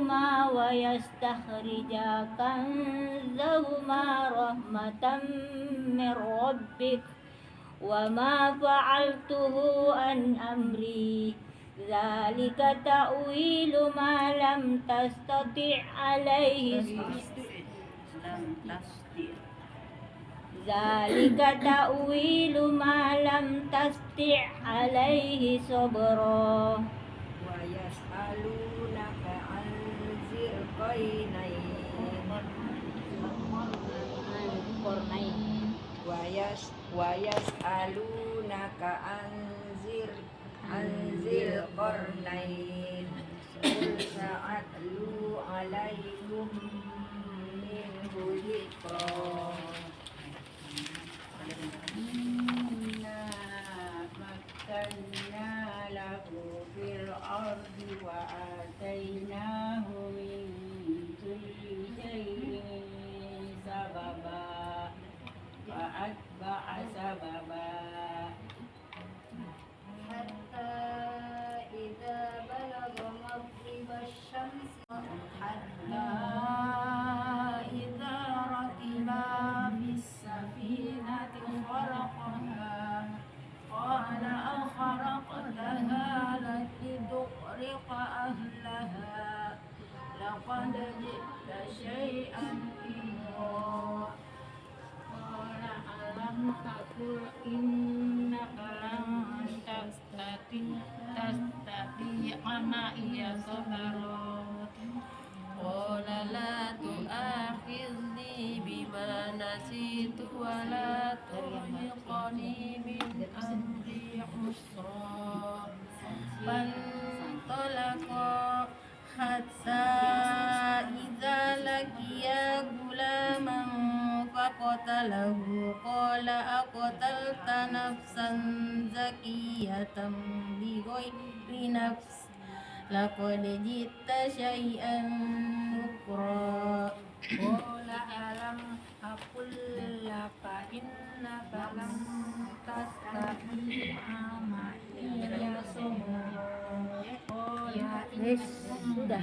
يبصرهما ويستخرجا كنزهما رحمة من ربك وما فعلته عن أمري ذلك تأويل ما لم تستطع عليه ذلك تأويل ما لم تستطع عليه صبرا ويسألونك عن ذي القرنين ويسألونك عن ذي القرنين قل سأتلو عليكم منه ذكرا إنا مكنا له في الأرض وآتيناه من كل شيء سببا فأتبع سببا حتى إذا بلغ مغرب الشمس حتى إذا ركبا في السفينة خرقها قال أخرقتها لتغرق أهلها لقد جئت شيئا إمرا قال ألم أقل إنك لن تستطيع معي صبرا قال لا تؤاخذني بما نسيت ولا ترهقني من أمري عسرا فانطلقا حتى إذا لقيا غلاما فقتله قال أقتلت نفسا زكية بغير نفس لقد جئت شيئا نكرا قال ألم أقل لك إنك لن تستطيع معي صبرا قال sudah